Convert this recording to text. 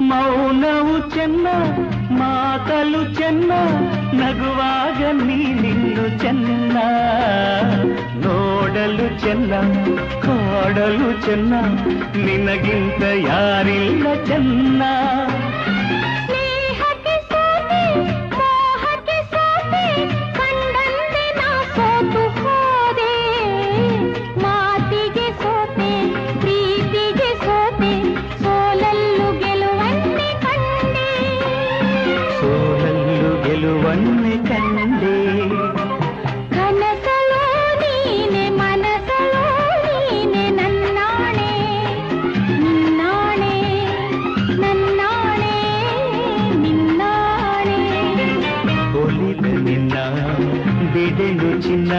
ಮೌನವು ಚೆನ್ನ ಮಾತಲು ಚೆನ್ನ ನಗುವಾಗ ನೀನಿನ್ನು ಚೆನ್ನ ನೋಡಲು ಚೆನ್ನ ಕಾಡಲು ಚೆನ್ನ ನಿನಗಿಂತ ಯಾರಿಲ್ಲ ಚೆನ್ನ ಗೆಲುವನ್ನೇ ಕಂಡೆ ಕನಸಲೋ ನೀನೆ ಮನಸಲೋ ನೀನೆ ನನ್ನಾಣೆ ನಿನ್ನಾಣೆ ನನ್ನಾಣೆ ನಿನ್ನಾಣೆ ಒಲಿದ ನಿನ್ನ ಬಿಡೆನು ಚಿನ್ನ